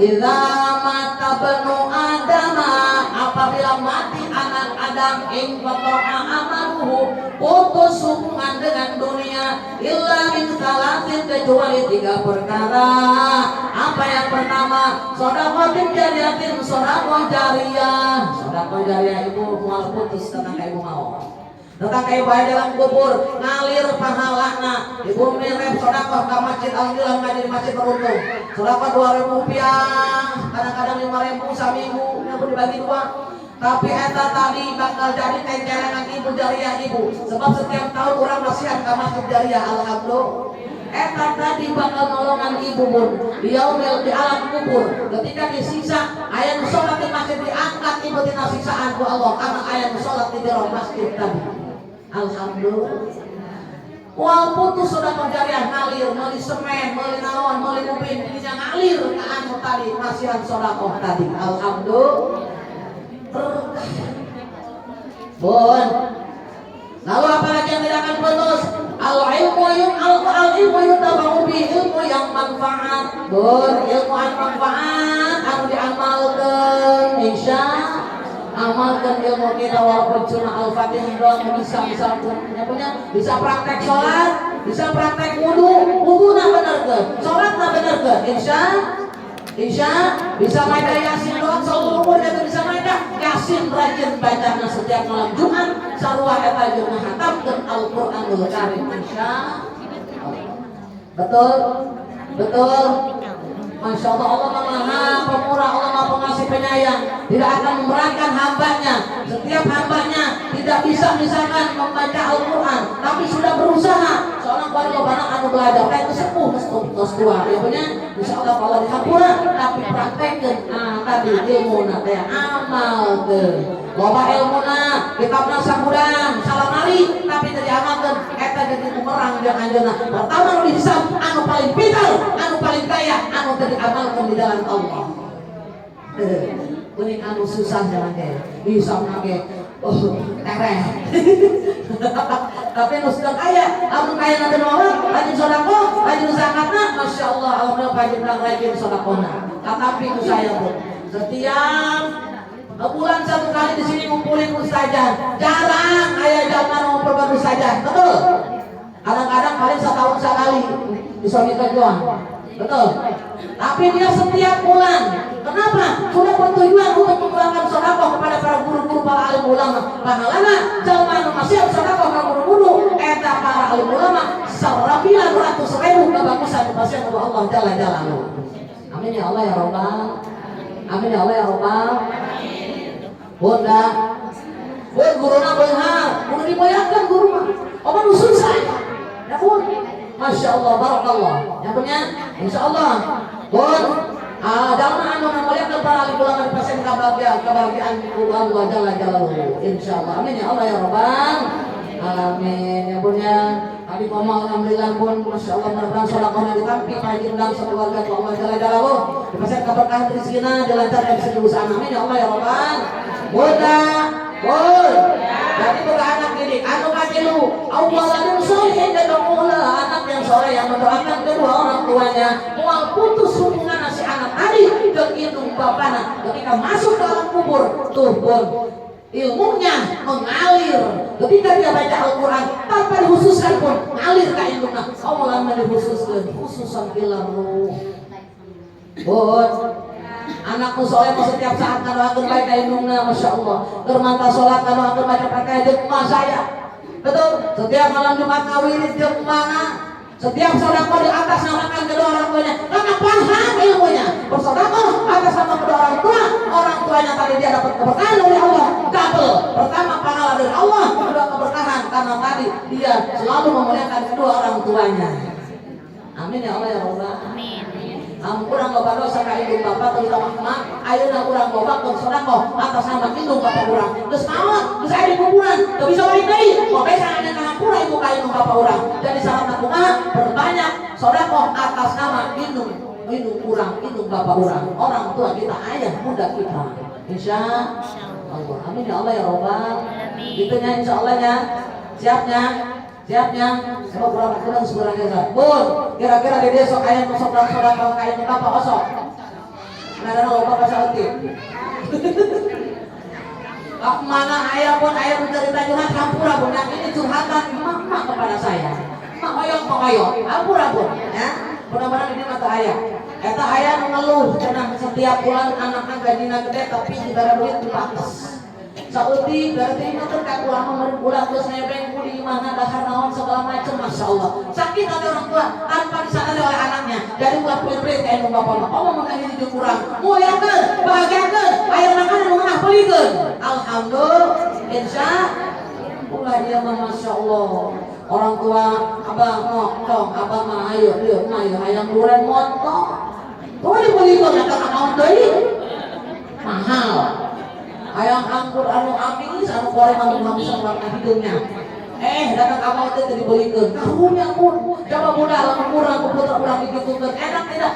Idza mata ibnu Adam, apabila mati anak Adam, inqata'a amaluhu, putus hubungan dengan dunia, illa min thalathin, kecuali 3 perkara. Apa yang pertama? Shadaqatin jariyatin, shadaqah jariyah. Shadaqah jariyah ibu mual putus tentang ibu mau. Tentang ibu aya dalam kubur ngalir pahalana. Ibu mirip shadaqah ka masjid, alhamdulillah ngaji di masjid beruntung. Shadaqah 2.000 rupiah, kadang-kadang 5.000 saminggu, ibu dibagi 2. Tapi eta tadi bakal jadi tencelengan ibu jariyah ibu. Sebab setiap tahun orang nasihat ka masjid jariyah, alhamdulillah. Eta tadi bakal nolongan ibu bun di yaumil di alam kubur. Ketika disisa aya nu salat di masjid diangkat ibu tina sisaan ku Allah karena aya nu salat di jero masjid tadi. Alhamdulillah. Wal putus sedekah jariah ngalir meuli semen, meuli naon, meuli ubin dinya ngalir ka anu tadi masihan sedekah tadi. Alhamdulillah. Bun. Lalu apalagi yang tidak akan putus? Al-ilmu yutabahu bi, ilmu yang manfaat. Bun, ilmu yang manfaat anu diamalkeun insya amalkan ilmu kita walaupun cuma Al-Fatihah doang bisa bisa praktek sholat, bisa praktek wudu na benerkeun, sholatna benerkeun insya bisa maca Yasin doang seumur umurnya tuh bisa maca Yasin rajin bacana setiap malam Jumat sarua eta jeung ngahatamkeun Al-Qur'anul Karim insya Allah. Betul. Masya Allah, Allah Maha Pemurah, Allah Maha Pengasih Penyayang, tidak akan memberatkan hambanya. Setiap hambanya tidak bisa misalkan membaca Al-Quran, tapi sudah berusaha. Seorang warga anu belajar, kayak kesepuh, terus tua, ya punya. Insya Allah kalau dihapura, tapi praktekkan. Tadi ilmu nanti amal ke. Loba ilmu na, kitabna samudang, salah mali, tapi tadi amalkan. Eta jadi bumerang jeung anjeunna. Pertama nu dihisab, anu paling pintar, anu paling kaya, anu tadi amalkan di dalam Allah. Kuning anu susah jalan ge, hisab nage Tereh. Tapi nu sedang kaya, amun kaya nanti orang, rajin sodako, rajin zakatna, masya Allah, alhamdulillah rajin rajin sodakona. Tetapi itu saya pun setiap bulan satu kali di sini ngumpulin ustazah, jarang ayah zaman mau perbaru ustazah, betul? Kadang-kadang paling setahun sekali di suami kejuan, betul? Tapi dia setiap bulan. Kenapa? Sudah bertujuan untuk mengembangkan sedekah kepada para guru-guru, para alim ulama. Pahalana zaman masih sedekah para guru-guru, eta para alim ulama 900.000 kebagusan kepastian Allah Jalla Jalaluhu. Amin ya Allah ya Rabbal. Amin ya Allah ya Rabbal. Bunda, buat guru na beunghar, kudu diboyakeun guru mah. Obat susah. Ya pun. Masya Allah, barakallah. Yang punya, insya Allah. Bun, dalam anu memuliakan para alim ulama di pasien kebahagiaan Allah Jalla Jalaluhu. Insya Allah. Amin ya Allah ya Rabbal. Amin ya punya. Tadi ngomong alhamdulillah pun, masya Allah mudah-mudahan sedekahnya ditampi, haji undang satu keluarga Allah Jalla Jalaluhu. Di pasien keberkahan rezekinya dilancarkan bisa diusahakan. Amin ya Allah ya Rabbal. Bunda, bun. Jadi bukan anak didik, anu kadilu awalan solihin dan doa anak yang soleh yang mendoakan kedua orang tuanya mual putus hubungan si anak tadi dan indung bapana ketika masuk ke alam kubur tuh bun ilmunya mengalir ketika dia baca Al-Quran tanpa dikhususkan pun ngalir ke indungnya awalan dikhususkan khususan ilah ruh bun. Anakku soleh setiap saat ngadoakeun bae ka indungna, masya Allah. Germanta sholat ngadoakeun baca pakai jeung emak saya. Betul. Setiap malam Jumat ngawirid jeung emakna. Setiap sedekah di atas namakan kedua orang tuanya. Karena paham ilmunya. Bersedekah atas nama kedua orang tuanya tadi dia dapat keberkahan dari Allah. Double. Pertama pahala dari Allah, kedua keberkahan karena tadi dia selalu memuliakan kedua orang tuanya. Amin ya Allah ya Rabbal. Amin. Kurang loba dosa ka indung bapak terutama emak ayeuna urang loba keur sedekah atas nama indung bapak urang geus maot geus aya di kuburan teu bisa balik deui pokoke sareng ngapura ibu ka indung bapak urang jadi salah kumaha perbanyak sedekah atas nama indung urang indung bapak urang orang tua kita ayah bunda kita insya Allah. Amin ya Allah ya Rabbal. Gitu nya insya Allah nya siapnya sama kurang sebenarnya bun kira-kira di desa kaya masuk kalau kaya apa osok ada lupa pasal tim mana ayah pun ayah mencerita curhat hampura bun yang ini curhatan emak kepada saya emak koyok hampura bun ya mudah-mudahan ini mata ayah eta ayah mengeluh karena setiap bulan anaknya gajinya gede tapi dibara duit dipates sauti berarti itu terkait ulama merimpulan terus nebeng di mana dahar naon segala macam masya Allah sakit hati orang tua tanpa disadari oleh anaknya dari ulah pelit-pelit kayak nunggu bapak Allah mengenai hidup kurang muliakan bahagiakan ayah makanan mengenah pelikeun alhamdulillah insya Allah dia masya Allah orang tua abang ngokong abang mah ayo hayang duren montong tuh dipelikeun eta naon deui mahal ayam anggur anu amis anu goreng anu bisa warna hidungnya datang awal itu dibelikan karunya pun coba muda lamun kurang putra kurang digitukeun enak tidak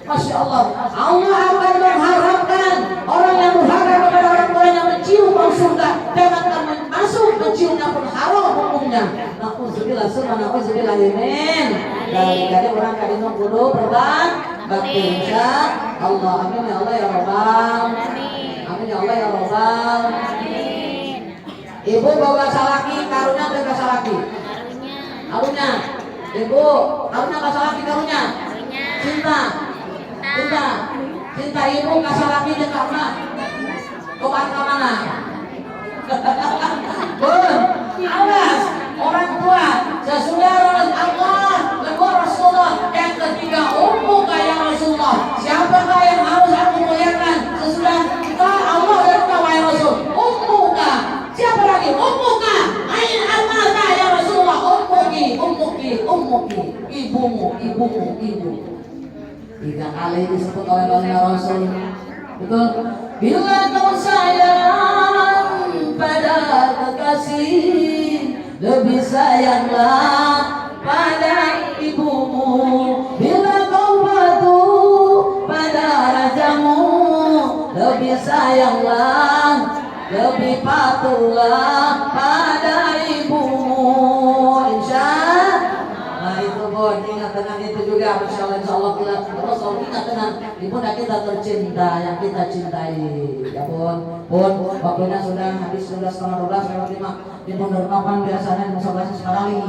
masya Allah Allah akan mengharapkan orang yang berharap kepada orang tuanya mencium bau surga jangankan masuk menciumnya pun haram hukumnya na'udzubillah amin dari orang kadino kudu berban bakti insya Allah amin ya Allah ya Rabbal. Amin ya Allah ya Rabbal. Ibu bawa salaki karunya dan kasalaki. Karunya. Ibu karunya kasalaki karunya. Cinta ibu kasalaki dan karunya. Kopan ke mana? Bun, awas orang tua sesudah Allah dan Rasulullah yang ketiga ummu kayak Rasulullah. Siapakah yang harus aku muliakan sesudah Allah dan kawai Rasul ummuka siapa lagi ummuka ain amata ya Rasulullah ummuki ibu 3 kali disebut oleh Rasul betul bila kau sayang pada kekasih lebih sayanglah pada ibumu bila kau patuh pada rajamu lebih sayanglah lebih patuhlah pada ibumu, insya. Nah itu Bun, ingat dengan itu juga, insya Allah kita terus selalu ingat dengan ibunda kita tercinta yang kita cintai, ya Bun. Waktunya sudah habis, sudah setengah 12 lewat 5. Di Bun Nurnopan biasanya jam 11 sekali.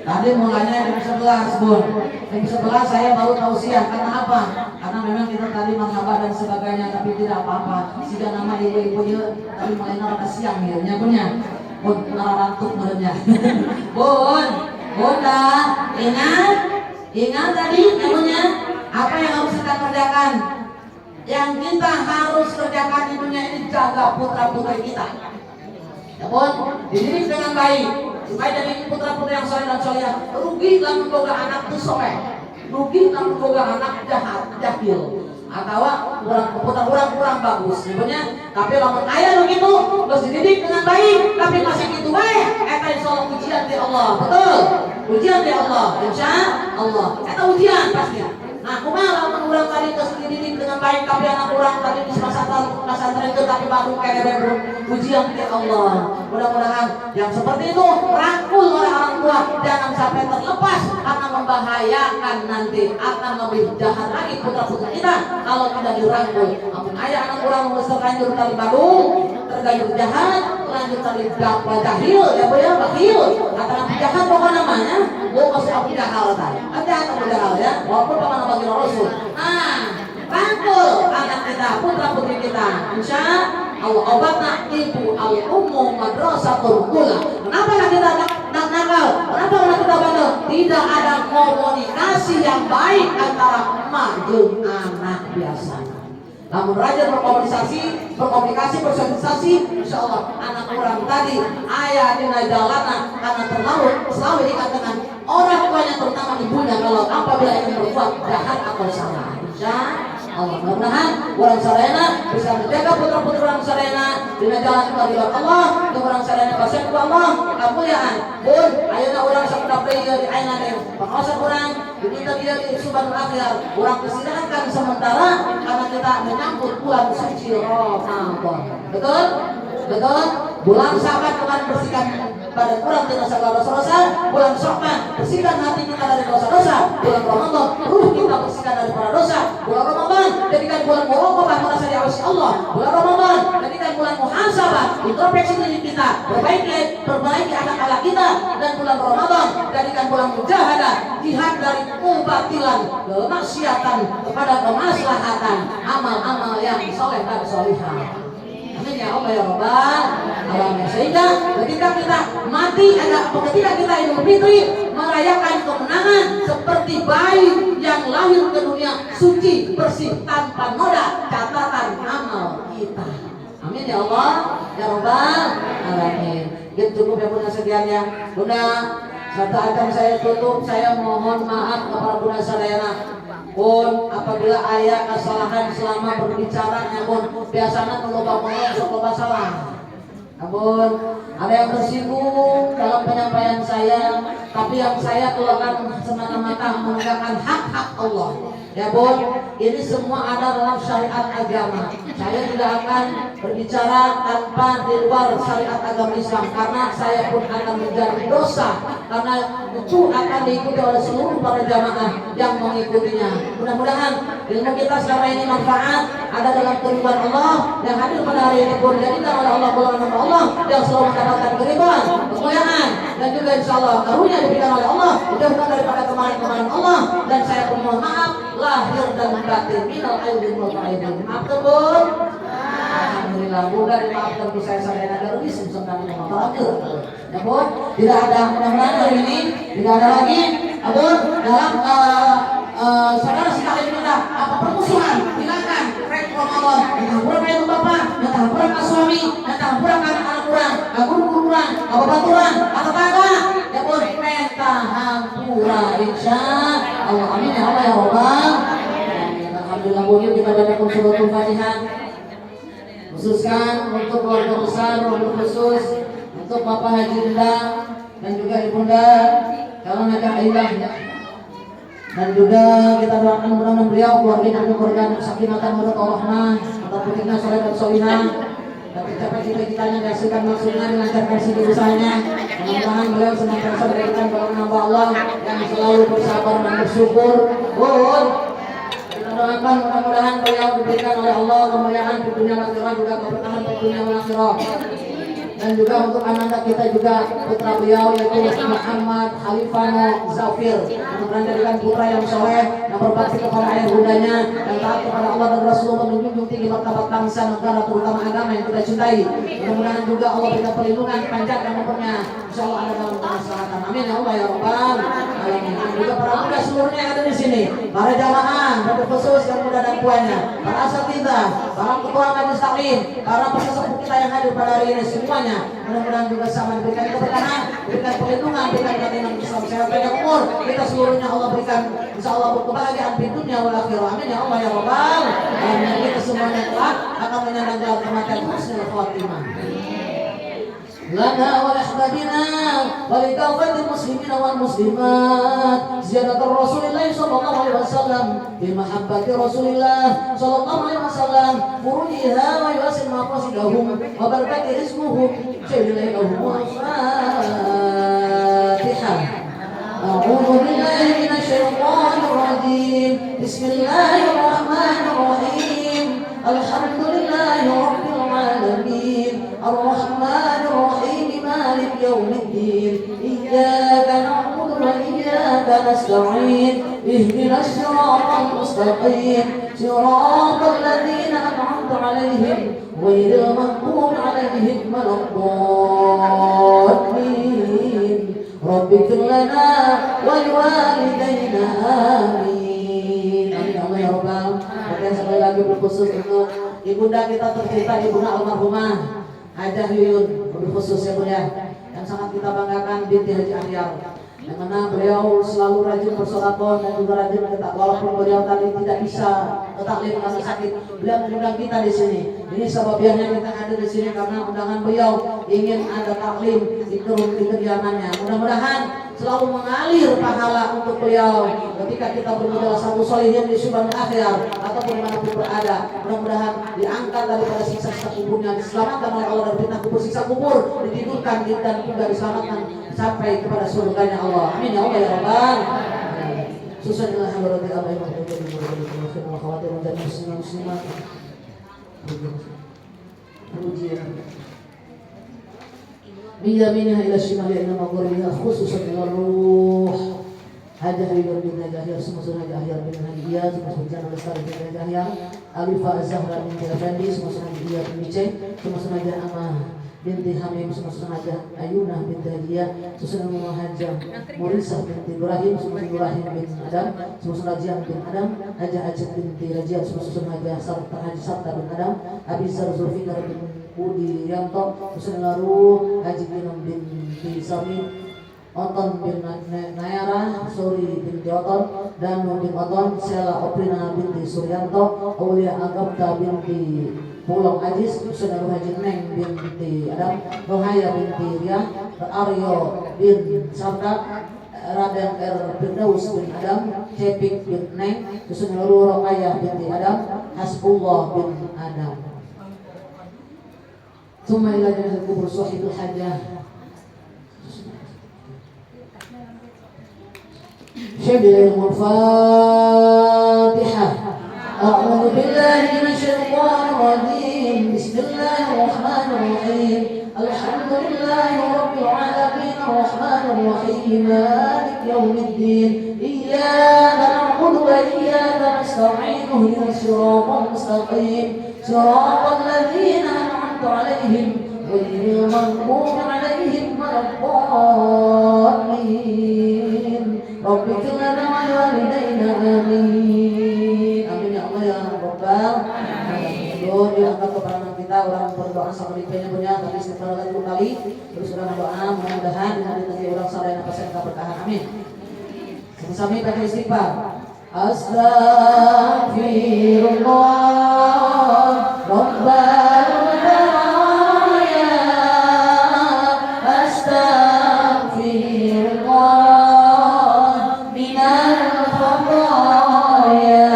Tadi mulanya jam 11 Bun. Jam 11 saya baru tausiah. Karena apa? Karena memang kita tadi menghabar dan sebagainya, tapi tidak apa-apa. Sehingga nama ibu-ibu dia tadi mulai naraka siang ya punya. Bun nararantuk mulanya. Bunda, ingat tadi namanya apa yang harus kita kerjakan? Yang kita harus kerjakan di dunia ini jaga putra-putri kita. Ya Bun, dididik dengan baik supaya jadi putra-putri yang soleh dan solehah. Rugi lah memboga anak itu soleh, rugi lah memboga anak jahat, jahil, atau kurang bagus sebenarnya. Tapi lamun ayah begitu terus dididik dengan baik tapi masih gitu baik, eta insyaallah ujian di Allah. Betul, ujian di Allah, insya Allah eta ujian pasti. Nah kumaha lamun urang tadi terus dididik dengan baik tapi anak urang tadi di pesantren itu tapi baru kayak ujian di Allah. Mudah-mudahan yang seperti itu rangkul oleh orang tua, jangan sampai terlepas karena membahayakan, nanti akan lebih jahat lagi putra-putri kita kalau tidak dirangkul. Ampun ayah anak orang terlanjur tali badung, terlanjur jahat, terlanjur tali jahil, ya Bu ya, bakhil, atau jahat pokok namanya, Bu masih aku jahal tadi, ada aku jahal ya, walaupun paman bagi Rasul. Rangkul anak kita, putra-putri kita, insya Allah. Obatnya ibu al-ummu madrasatul ula. Kenapa anak kita nakal? Kenapa anak kita bandel? Tidak ada komunikasi yang baik antara emak dan anak biasanya. Namun rajin berkomunikasi, bersosialisasi, insya Allah anak orang tadi ayah dina jalanan karena selalu diikat dengan orang tuanya, terutama ibunya kalau apabila ingin berbuat jahat atau salah. Insya Allah mudah-mudahan orang sarena bisa menjaga putra-putri orang sarena dina jalan kepada Allah, ke orang sarena pasien ke Allah kemuliaan. Bun, ayeuna urang sakuda deui di ayeuna teh pangaosan urang diminta dia di subhanul akhir. Urang kesirakan sementara karena kita menyambut bulan suci Ramadan. Betul? Bulan Syawal kemarin bersihkan badan kurang dengan segala dosa-dosa. Bulan Syawal bersihkan hati kita dari dosa-dosa. Bulan Ramadan ruh kita bersihkan dari para dosa. Bulan Ramadan jadikan bulan muraqabah, merasa diawasi Allah. Bulan Ramadan jadikan bulan muhasabah, introspeksi diri kita, perbaiki anak-anak kita. Dan bulan Ramadan jadikan bulan mujahadah, jihad dari kebatilan, kemaksiatan kepada kemaslahatan, amal-amal yang soleh dan solihah. Amin ya Allah ya Rabbal alamin. Sehingga ketika kita mati, ketika kita Idul Fitri merayakan kemenangan seperti bayi yang lahir ke dunia suci, bersih, tanpa noda catatan amal kita. Amin ya Allah ya Rabbal alamin. Gitu cukup ya Bunda sekiannya. Bunda, serta akan saya tutup, saya mohon maaf kepada Bunda sadayana. Bun, apabila ayah kesalahan selama berbicaranya Bun, biasanya kalau ngomong suka salah. Bun, ada yang tersinggung dalam penyampaian saya, tapi yang saya keluarkan semata-mata menegakkan hak-hak Allah. Ya Bun, ini semua ada dalam syariat agama. Saya tidak akan berbicara tanpa di luar syariat agama Islam, karena saya pun akan menjadi dosa, karena itu akan diikuti oleh seluruh para jamaah yang mengikutinya. Mudah-mudahan ilmu kita sekarang ini manfaat, ada dalam keridhaan Allah yang hadir pada hari ini pun dijadikan oleh Allah golongan Allah yang selalu mendapatkan keridhaan, kemuliaan, dan juga insya Allah karunia diberikan oleh Allah, dijauhkan daripada kemarin-kemarin Allah. Dan saya pun mohon maaf lahir dan batin, minal aidin wal faidin. Maaf Bun. Alhamdulillah Bunda dimaafkan untuk saya ada rugi semsem terakhir. Ya Bun, tidak ada, mudah-mudahan hari ini tidak ada lagi Bun dalam saudara sekalian kita apa permusuhan, silakan rek Ramadan, ngapura ka bapak, ngapura ka suami, ngapura ka anak urang, ka guru urang, ka bapak urang, ka tetangga. Ya Bun, menta hampura insya Allah. Amin ya Allah ya Rabbal. Alhamdulillah Bun, kita bacakan suratul Fatihah. Khususkan untuk keluarga besar, khusus untuk Bapak Haji Denda dan juga Ibunda Calon Haji Aidah, dan juga kita doakan mudah-mudahan beliau keluarga dan keluarga sakinah dan warahmah, atau putrina soleh dan solihah, tapi capai cita-citanya dihasilkan maksudnya dilancarkan segala usahanya. Mudah-mudahan beliau senantiasa diberikan pertolongan Allah yang selalu bersabar dan bersyukur. Kita doakan mudah-mudahan beliau diberikan oleh Allah kemuliaan di dunia akhirat juga keberkahan di dunia akhirat. Dan juga untuk ananda kita juga putra beliau yaitu Muhammad Khalifano Zafir, mudah-mudahan jadikan putra yang soleh yang berbakti kepada ayah bundanya yang taat kepada Allah dan Rasulullah, menjunjung tinggi martabat bangsa negara terutama agama yang kita cintai. Mudah-mudahan juga Allah berikan perlindungan panjang dan umurnya, insya Allah ada dalam kemaslahatan. Amin ya Allah ya Rabbal alamin. Dan juga para muda seluruhnya yang ada di sini, para jamaah, para khusus yang muda dan tuanya, para asatidz, para ketua majelis taklim, para pesesepuh kita yang hadir pada hari ini semuanya. Mudah-mudahan juga sama diberikan keberkahan, berikan perlindungan, berikan keinginan Islam sehat panjang umur. Kita seluruhnya Allah berikan insya Allah kebahagiaan di dunia wal akhirah. Amin ya Allah ya Rabbal alamin. Kita semuanya telah akan menyandang gelar kematian husnul khatimah. لنا ولأحبابنا ولكافة المسلمين والمسلمات زيادة رسول الله صلى الله عليه وسلم بمحبة رسول الله صلى الله عليه وسلم فرجها ويواسر مقاصدهم وبركة رزقهم شهد لهم الفاتحة. أعوذ بالله من الشيطان الرجيم بسم الله الرحمن الرحيم الحمد لله رب العالمين الرحمن الرحيم مالك يوم الدين إياك نعبد وإياك نستعين اهدنا الصراط المستقيم صراط الذين أنعمت عليهم غير المغضوب عليهم ولا الضالين رب اغفر لنا ولوالدينا آمين. Amin Allah ya Rabbal. Dan sekali lagi berkhusus untuk ibunda kita tercinta, ibunda almarhumah Hajah Yuyun, lebih khusus ya Bunda, yang sangat kita banggakan binti Haji Ahyar, yang mana beliau selalu rajin bersedekah dan juga rajin mencetak, walaupun beliau tadi tidak bisa taklim karena sakit, beliau mengundang kita di sini. Ini sebabnya kita ada di sini karena undangan beliau ingin ada taklim di kediamannya. Mudah-mudahan selalu mengalir pahala untuk beliau ketika kita bermodal satu solihin di subhan akhir ataupun dimanapun berada. Mudah-mudahan diangkat daripada siksa-siksa kuburnya, diselamatkan oleh Allah dari fitnah kubur, siksa kubur, ditidurkan dan juga diselamatkan sampai kepada surganya Allah. Amin ya Allah ya Rabbal. Susah dengan hadrati Allah yang menjadi khawatir menjadi muslimat. بيمينها إلى الشمال إنما قريها خصوصا إلى الروح هذا ريدر بن جاهير سمسون جاهير بن هديات سمسون جانا لستار بن جاهير ألفا الزهرة بن جلبندي سمسون جاهير بن ميچه سمسون جاهير أمah binti Hamim sumsum aja Ayunah binti Hadiyah sumsum Muhajjah Murisah binti Ibrahim sumsum Ibrahim bin Adam sumsum Rajah bin Adam Hajah Ajat binti Rajah sumsum Hajah Sarta Haji Sarta bin Adam Abisar Zulfikar bin Udi Yanto sumsum Laru Haji Binam binti Sami Oton bin Nayara Suri binti Oton Danu bin Oton Sela Oprina binti Suryanto Aulia Agapta binti Pulau Ajis, Saudara Haji Neng binti Adam, Rohaya binti Riyah, Aryo bin Sabta, Raden R. Firdaus bin Adam, Cepik bin Neng, Saudara Rohaya binti Adam, Hasbullah bin Adam. Tsumma ila jannah kubur sahibul hajah. Syabihul Fatihah. أعوذ بالله من الشيطان الرجيم بسم الله الرحمن الرحيم الحمد لله رب العالمين الرحمن الرحيم مالك يوم الدين إياك نعبد وإياك نستعين اهدنا الصراط المستقيم صراط الذين أنعمت عليهم غير المغضوب عليهم ولا الضالين رب اغفر لنا ولوالدينا آمين. Doa diangkat kepada kita, orang berdoa sama dipenya punya tapi setelah kali terus orang doa mudah-mudahan dengan nanti orang saleh apa saya berkahan. Amin. Sama-sama pakai istighfar. Astaghfirullah Rabbal baraya astaghfirullah minal khataaya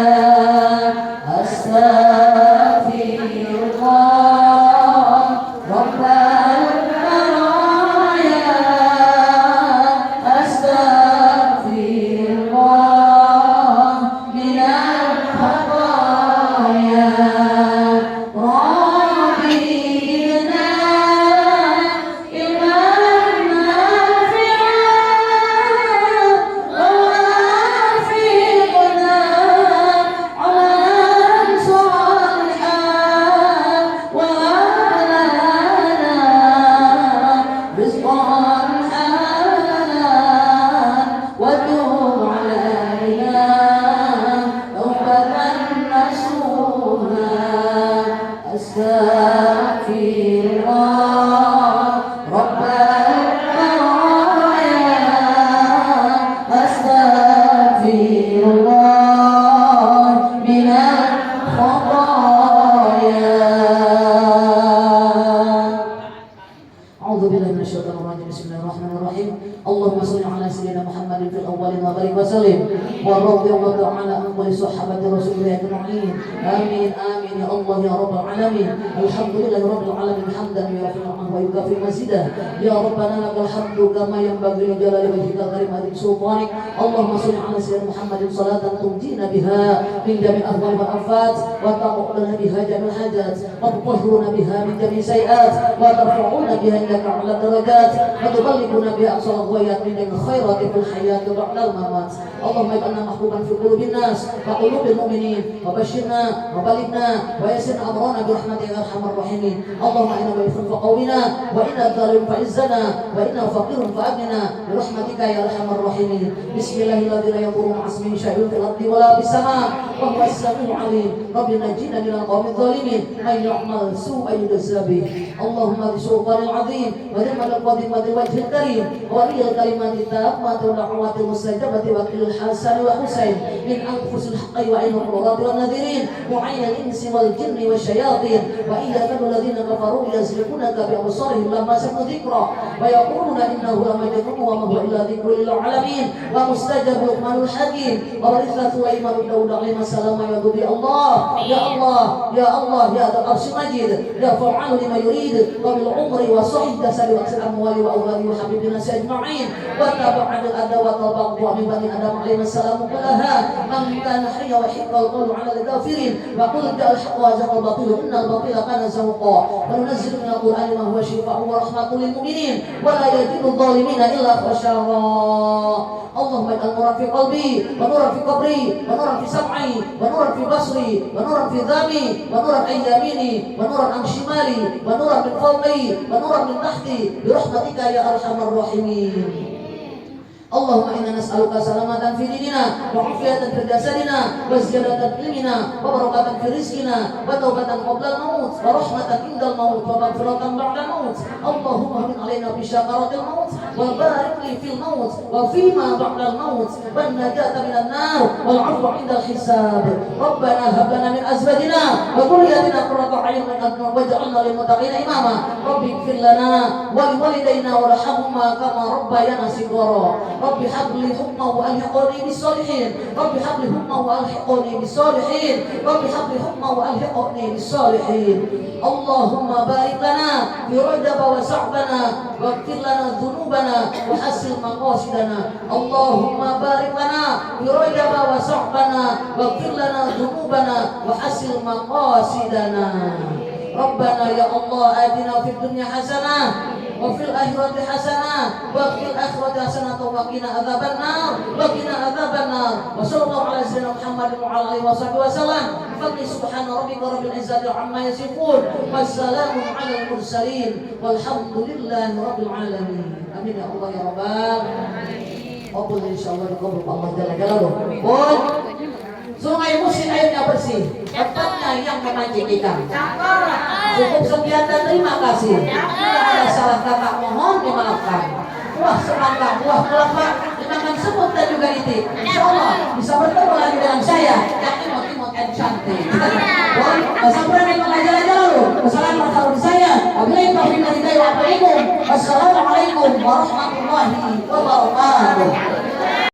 astaghfirullah حالنا وتب علينا توبة نصوحا أستغفر الله رب البرايا أستغفر الله من الخطايا. أعوذ بالله من الشيطان الرجيم. بسم الله الرحمن الرحيم. اللهم صل على سيدنا محمد في الأولين وبارك وسلم ورضي الله تعالى عن كل صحابة رسول الله أجمعين. آمين آمين يا الله يا رب العالمين. الحمد لله رب العالمين حمدا يوافي نعمه ويكافئ مزيده. يا ربنا لك الحمد كما ينبغي لجلال وجهك الكريم عظيم سلطانك. اللهم صل على سيدنا محمد صلاة تنجينا بها من جميع الأهوال والآفات وتقضي لنا بها جميع الحاجات وتطهرنا بها من جميع السيئات وترفعنا بها إليك أعلى الدرجات وتبلغنا بها أقصى الغايات من الخيرات في الحياة وبعد الممات. اللهم اجعلنا محبوبا في قلوب الناس وقلوب المؤمنين وبشرنا وبلغنا ويسر أمرنا برحمتك يا أرحم الراحمين. اللهم إنا ضعيف فقونا وإنا ضال فعزنا وإنا فقير فأغننا برحمتك يا أرحم الراحمين. بسم الله الذي لا يضر مع اسمه شيء في الأرض ولا في السماء وهو السميع العليم. رب نجينا من القوم الظالمين من يعمل سوءا يجزى به. اللهم بسلطان العظيم وذمة القديم وذي الكريم ولي الكلمات التامة والدعوات المستجابة وكل الحسن والحسين من أنفس الحق وعين القرات والنذيرين وعين الإنس والجن والشياطين وإياك الذين كفروا يزلقونك بأبصارهم لما سمعوا ذكرا ويقولون إنه لمجنون وما هو إلا ذكر للعالمين ومستجاب لقمان الحكيم وورثة سليمان داود عليه السلام يقول يا الله يا الله يا الله يا ذا العرش المجيد يا فعال لما يريد وبالعمر وصحيح تسال وأكثر الأموال وأولاد وحبيب الناس أجمعين وتابع عن الأدوات والبغض من بني آدم عليه السلام كلها من كان حيا وحق القول على الكافرين وقل جاء الحق وزهق الباطل إن الباطل كان زهوقا وننزل من القرآن ما هو شفاء ورحمة للمؤمنين ولا يزيد الظالمين إلا خسارا. اللهم اجعل نورا في قلبي ونورا في قبري ونورا في سمعي ونورا في بصري ونورا في ذامي ونورا عن يميني ونورا عن شمالي ونورا من فوقي ونورا من تحتي برحمتك يا أرحم الراحمين. اللهم إنا نسألك سلامة في ديننا وعافية في جسدنا وزيادة في علمنا وبركة في رزقنا وتوبة قبل الموت ورحمة عند الموت ومغفرة بعد الموت. اللهم اهون علينا بشكرات الموت وبارك لي في الموت وفيما بعد الموت والنجاة من النار والعفو عند الحساب. ربنا هب لنا من أزواجنا وذرياتنا قرة أعين واجعلنا للمتقين إماما. رب اغفر لنا ولوالدينا وارحمهما كما ربيانا صغارا. رب هب لي حكما والحقني بالصالحين. رب هب لي حكما والحقني بالصالحين. رب هب لي حكما والحقني بالصالحين. اللهم بارك لنا في رجب وشعبنا واغفر لنا ذنوبنا وحسن مقاصدنا. اللهم بارك لنا في رجب وشعبنا واغفر لنا ذنوبنا وحسن مقاصدنا. ربنا يا الله آتنا في الدنيا حسنة وفي الآخرة حسنة وفي الآخرة حسنة وقنا عذاب النار وقنا عذاب النار. وصلى الله على سيدنا محمد وعلى آله وصحبه وسلم. بفضل سبحان ربك رب العزة عما يصفون والسلام على المرسلين والحمد لله رب العالمين. آمين يا الله يا رب. Qabul insyaallah dikabul Allah Jalla Jalaluhu. Sungai Musi airnya bersih, tempatnya yang memancing ikan. Cukup sekian dan terima kasih. Jika ada salah kata mohon dimaafkan. Buah semangka, buah kelapa dimakan semut dan juga itik. Insyaallah bisa bertemu lagi dengan saya yang imut-imut dan cantik. Sampai jumpa lagi. Wassalamualaikum saya. Wabillahi taufiq wal hidayah. Wassalamualaikum warahmatullahi wabarakatuh.